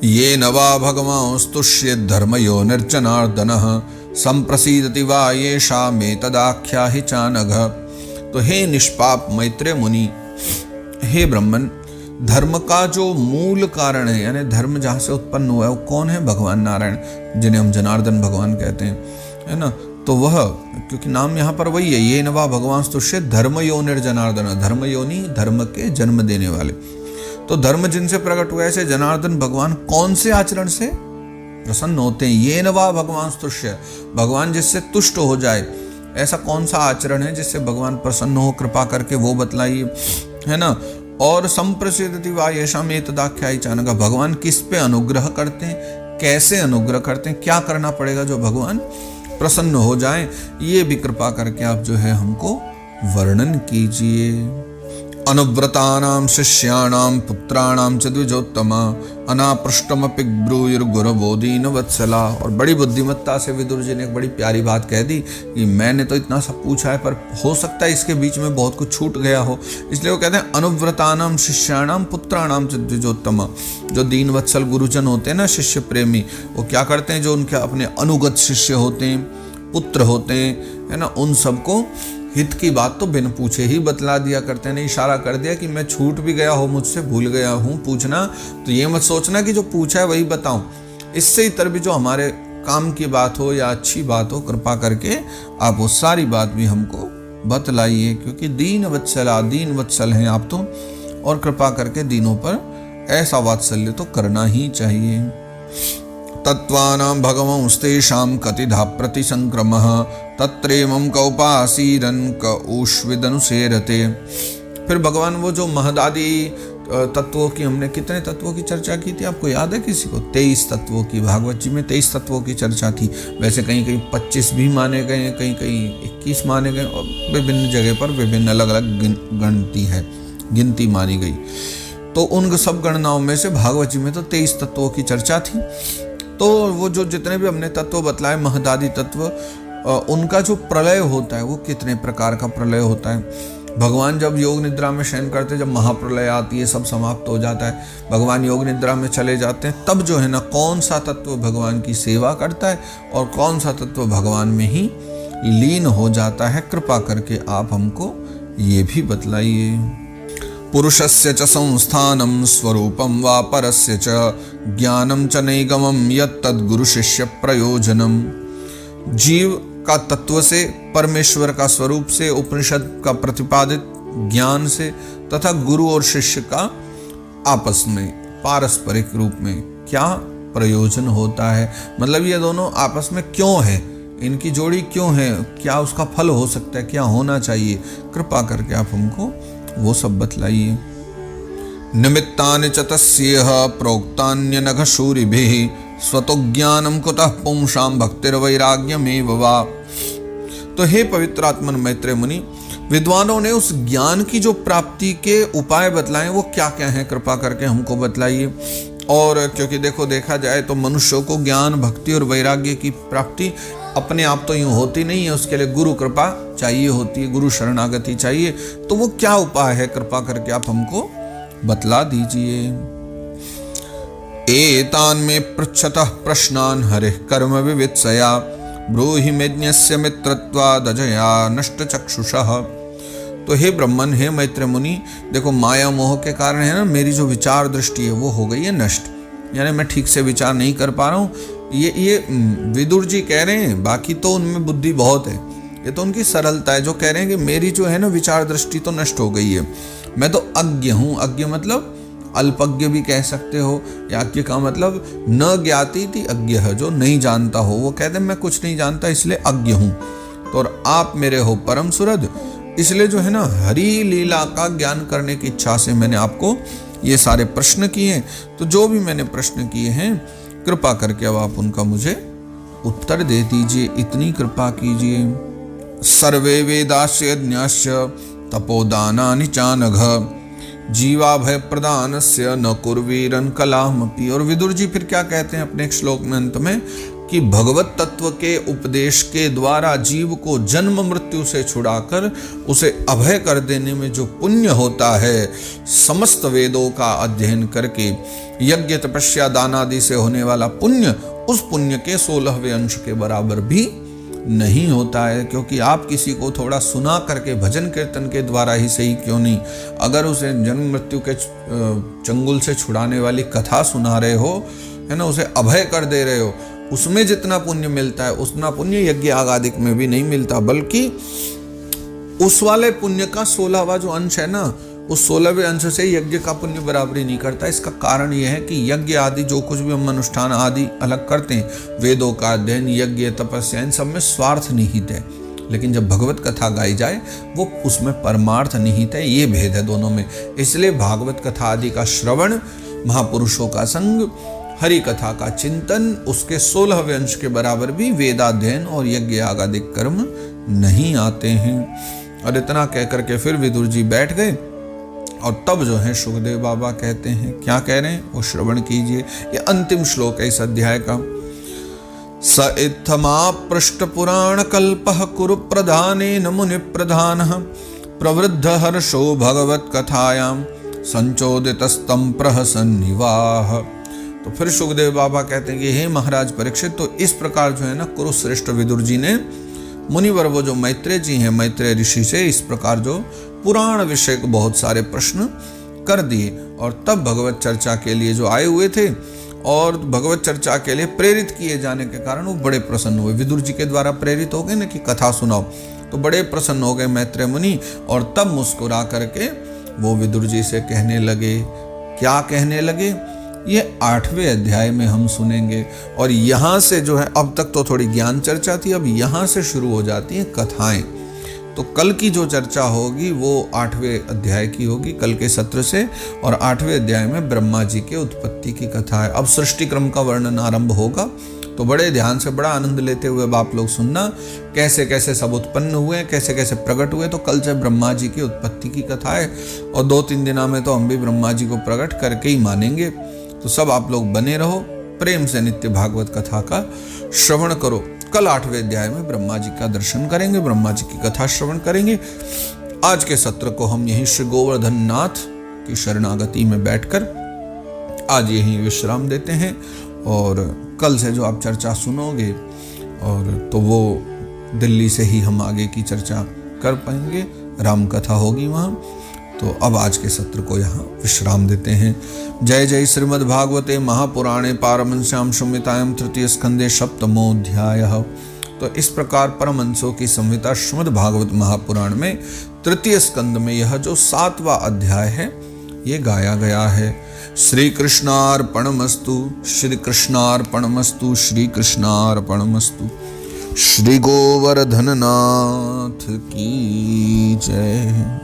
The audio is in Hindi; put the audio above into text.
ये न वा भगवांस्तुष्ये धर्मयो निर्जनार्दनः संप्रसीदति वा येषामेतदाख्या हि चानघ। तो हे निष्पाप मैत्रेय मुनि, हे ब्राह्मण, धर्म का जो मूल कारण है, यानी धर्म जहाँ से उत्पन्न हुआ है, वो कौन है? भगवान नारायण, जिन्हें हम जनार्दन भगवान कहते हैं, है ना। तो वह, क्योंकि नाम यहाँ पर वही है, ये नवा भगवान स्तुष्य धर्म योनिर जनार्दन, धर्म योनि धर्म के जन्म देने वाले। तो धर्म जिनसे प्रकट हुआ है, ऐसे जनार्दन भगवान कौन से आचरण से प्रसन्न होते हैं? ये नवा भगवान स्तुष्य, भगवान जिससे तुष्ट हो जाए, ऐसा कौन सा आचरण है जिससे भगवान प्रसन्न हो, कृपा करके वो बतलाइए, है ना। और संप्रसिद्धति वा येषाम एतदाख्यायि चानघ, भगवान किस पे अनुग्रह करते हैं, कैसे अनुग्रह करते हैं, क्या करना पड़ेगा जो भगवान प्रसन्न हो जाए, ये भी कृपा करके आप जो है हमको वर्णन कीजिए। अनुव्रतानां शिष्याणां पुत्राणां च द्विजोत्तमा अनापृष्टमपि ब्रूयुर्गुरुबोधीन वत्सला। और बड़ी बुद्धिमत्ता से विदुर जी ने एक बड़ी प्यारी बात कह दी कि मैंने तो इतना सब पूछा है, पर हो सकता है इसके बीच में बहुत कुछ छूट गया हो, इसलिए वो कहते हैं अनुव्रतानां शिष्याणां पुत्राणां च द्विजोत्तमा। जो दीन वत्सल गुरुजन होते हैं ना, शिष्य प्रेमी, वो क्या करते हैं, जो उनके अपने अनुगत शिष्य होते हैं, पुत्र होते हैं, है ना, उन सबको हित की बात तो बिन पूछे ही बतला दिया करते हैं। इशारा कर दिया कि मैं छूट भी गया हो, मुझसे भूल गया हूँ पूछना, तो ये मत सोचना कि जो पूछा है वही बताऊं। इससे इतर भी जो हमारे काम की बात हो या अच्छी बात हो, कृपा करके आप वो सारी बात भी हमको बतलाइए, क्योंकि दीन वत्सल हैं आप तो, और कृपा करके दीनों पर ऐसा वात्सल्य तो करना ही चाहिए। तत्वानां भगवंस्तेषां कतिधा प्रतिसंक्रमः तत्रेमं कौपासीरन क ऊष्विदनुसेरते। फिर भगवान वो जो महदादि तत्वों की, हमने कितने तत्वों की चर्चा की थी, आपको याद है किसी को? 23 तत्वों की, भागवत जी में 23 तत्वों की चर्चा थी। वैसे कहीं कहीं 25 भी माने गए, कहीं कहीं 21 माने गए, और विभिन्न जगह पर विभिन्न अलग अलग गिनती मानी गई। तो उन सब गणनाओं में से भागवत जी में तो 23 तत्वों की चर्चा थी। तो वो जो जितने भी हमने तत्व बतलाए, महदादि तत्व, उनका जो प्रलय होता है वो कितने प्रकार का प्रलय होता है। भगवान जब योग निद्रा में शयन करते, जब महाप्रलय आती है, सब समाप्त हो जाता है, भगवान योग निद्रा में चले जाते हैं, तब जो है ना, कौन सा तत्व भगवान की सेवा करता है और कौन सा तत्व भगवान में ही लीन हो जाता है, कृपा करके आप हमको ये भी बतलाइए। पुरुषस्य च संस्थानं स्वरूपं वा परस्य च ज्ञानं च नैगमं यत्तद्गुरु शिष्य प्रयोजनम। जीव का तत्व से, परमेश्वर का स्वरूप से, उपनिषद का प्रतिपादित ज्ञान से, तथा गुरु और शिष्य का आपस में पारस्परिक रूप में क्या प्रयोजन होता है, मतलब ये दोनों आपस में क्यों है, इनकी जोड़ी क्यों है, क्या उसका फल हो सकता है, क्या होना चाहिए, कृपा करके आप हमको वो सब बतलाइए। निमित्तानि च तस्येह प्रोक्तान्यनघ शूरिभिः स्वतो ज्ञानं कुतः पुंसां भक्तिर्वैराग्यमेव वा। तो हे पवित्र आत्मन मैत्रेय मुनि, विद्वानों ने उस ज्ञान की जो प्राप्ति के उपाय बतलाए वो क्या क्या हैं, कृपा करके हमको बतलाइए। और क्योंकि देखा जाए तो मनुष्यों को ज्ञान, भक्ति और वैराग्य की प्राप्ति अपने आप तो यूँ होती नहीं है, उसके लिए गुरु कृपा चाहिए होती है, गुरु शरणागति चाहिए। तो वो क्या उपाय है, कृपा करके आप हमको बतला दीजिए। एतान में पृच्छतः प्रश्नान हरिः कर्म विवित्सया ब्रूहि मेज्ञस्य मित्रत्वादजया नष्ट चक्षुषः। तो हे ब्रह्मन, हे मैत्रेय मुनि, देखो माया मोह के कारण है ना, मेरी जो विचार दृष्टि है वो हो गई है नष्ट, यानी मैं ठीक से विचार नहीं कर पा रहा हूँ। ये विदुर जी कह रहे हैं, बाकी तो उनमें बुद्धि बहुत है, ये तो उनकी सरलता है, जो कह रहे हैं कि मेरी जो है ना विचार दृष्टि तो नष्ट हो गई है, मैं तो अज्ञ हूँ। अज्ञ मतलब अल्पज्ञ भी कह सकते हो, या अज्ञ का मतलब न ज्ञाति थी अज्ञ है, जो नहीं जानता हो, वो कहते हैं मैं कुछ नहीं जानता इसलिए अज्ञ हूँ। तो और आप मेरे हो परम सुहृद, इसलिए जो है ना हरि लीला का ज्ञान करने की इच्छा से मैंने आपको ये सारे प्रश्न किए। तो जो भी मैंने प्रश्न किए हैं, कृपा करके अब आप उनका मुझे उत्तर दे दीजिए, इतनी कृपा कीजिए। सर्वे वेदास्य यज्ञाश्च तपोदानानि चानघ जीवा भय प्रदानस्य न कुर्वीरन कलामपि। और विदुर जी फिर क्या कहते हैं अपने एक श्लोक में अंत में, कि भगवत तत्व के उपदेश के द्वारा जीव को जन्म मृत्यु मृत्यु से छुड़ाकर उसे अभय कर देने में जो पुण्य होता है, समस्त वेदों का अध्ययन करके यज्ञ तपस्या दान आदि से होने वाला पुण्य, उस पुण्य के 16वें अंश के बराबर भी नहीं होता है। क्योंकि आप किसी को थोड़ा सुना करके भजन कीर्तन के द्वारा ही सही क्यों नहीं, अगर उसे जन्म मृत्यु के चंगुल से छुड़ाने वाली कथा सुना रहे हो, है ना, उसे अभय कर दे रहे हो, उसमें जितना पुण्य मिलता है उतना पुण्य यज्ञ आगादिक में भी नहीं मिलता। बल्कि उस वाले पुण्य का 16वां जो अंश है ना, उस 16वें अंश से यज्ञ का पुण्य बराबरी नहीं करता। इसका कारण यह है कि यज्ञ आदि जो कुछ भी हम अनुष्ठान आदि अलग करते हैं, वेदों का अध्ययन, यज्ञ, तपस्या, इन सब में स्वार्थ निहित है। लेकिन जब भगवत कथा गाई जाए वो उसमें परमार्थ निहित है। ये भेद है दोनों में। इसलिए भागवत कथा आदि का श्रवण, महापुरुषों का संग, हरि कथा का चिंतन, उसके 16वें अंश के बराबर भी वेदाध्ययन और यज्ञ आगादिक कर्म नहीं आते हैं। और इतना कह करके फिर विदुर जी बैठ गए। और तब जो है सुखदेव बाबा कहते हैं, क्या कह रहे हैं वो श्रवण कीजिए। ये अंतिम श्लोक है इस अध्याय का। स इत्थमा पृष्ठ पुराण कल्पः कुरु प्रधानेन मुनि प्रधानः प्रवृद्ध हर्षो भगवत कथायाम संचोदितस्तं प्रहसन्निवाह। तो फिर सुखदेव बाबा कहते हैं कि हे महाराज परीक्षित, तो इस प्रकार जो है ना कुरुश्रेष्ठ विदुर जी ने मुनिवर, वो जो मैत्रेय जी हैं, मैत्रेय ऋषि से इस प्रकार जो पुराण विषय को बहुत सारे प्रश्न कर दिए। और तब भगवत चर्चा के लिए जो आए हुए थे और भगवत चर्चा के लिए प्रेरित किए जाने के कारण वो बड़े प्रसन्न हुए। विदुर जी के द्वारा प्रेरित हो गए ना कि कथा सुनाओ, तो बड़े प्रसन्न हो गए मैत्रेय मुनि। और तब मुस्कुरा करके वो विदुर जी से कहने लगे, क्या कहने लगे, ये 8वें अध्याय में हम सुनेंगे। और यहाँ से जो है, अब तक तो थोड़ी ज्ञान चर्चा थी, अब यहाँ से शुरू हो जाती हैं कथाएं। तो कल की जो चर्चा होगी वो 8वें अध्याय की होगी, कल के सत्र से। और 8वें अध्याय में ब्रह्मा जी के उत्पत्ति की कथा है। अब सृष्टि क्रम का वर्णन आरंभ होगा, तो बड़े ध्यान से, बड़ा आनंद लेते हुए आप लोग सुनना, कैसे कैसे सब उत्पन्न हुए, कैसे कैसे प्रकट हुए। तो कल से ब्रह्मा जी की उत्पत्ति की कथा है, और 2-3 दिनों में तो हम भी ब्रह्मा जी को प्रकट करके ही मानेंगे। तो सब आप लोग बने रहो, प्रेम से नित्य भागवत कथा का श्रवण करो। कल 8वें अध्याय में ब्रह्मा जी का दर्शन करेंगे, ब्रह्मा जी की कथा श्रवण करेंगे। आज के सत्र को हम यहीं श्री गोवर्धन नाथ की शरणागति में बैठकर आज यहीं विश्राम देते हैं। और कल से जो आप चर्चा सुनोगे, और तो वो दिल्ली से ही हम आगे की चर्चा कर पाएंगे, राम कथा होगी वहाँ। तो अब आज के सत्र को यहाँ विश्राम देते हैं। जय जय श्रीमद् भागवते महापुराणे पारमहंस्याम संहितायां तृतीय स्कंदे सप्तमोऽध्यायः। तो इस प्रकार परमहंसों की संहिता श्रीमद् भागवत महापुराण में तृतीय स्कंद में यह जो 7वां अध्याय है ये गाया गया है। श्री कृष्णार्पणमस्तु, श्री कृष्णार्पणमस्तु, श्री कृष्णार्पणमस्तु। श्री गोवर्धन नाथ की जय।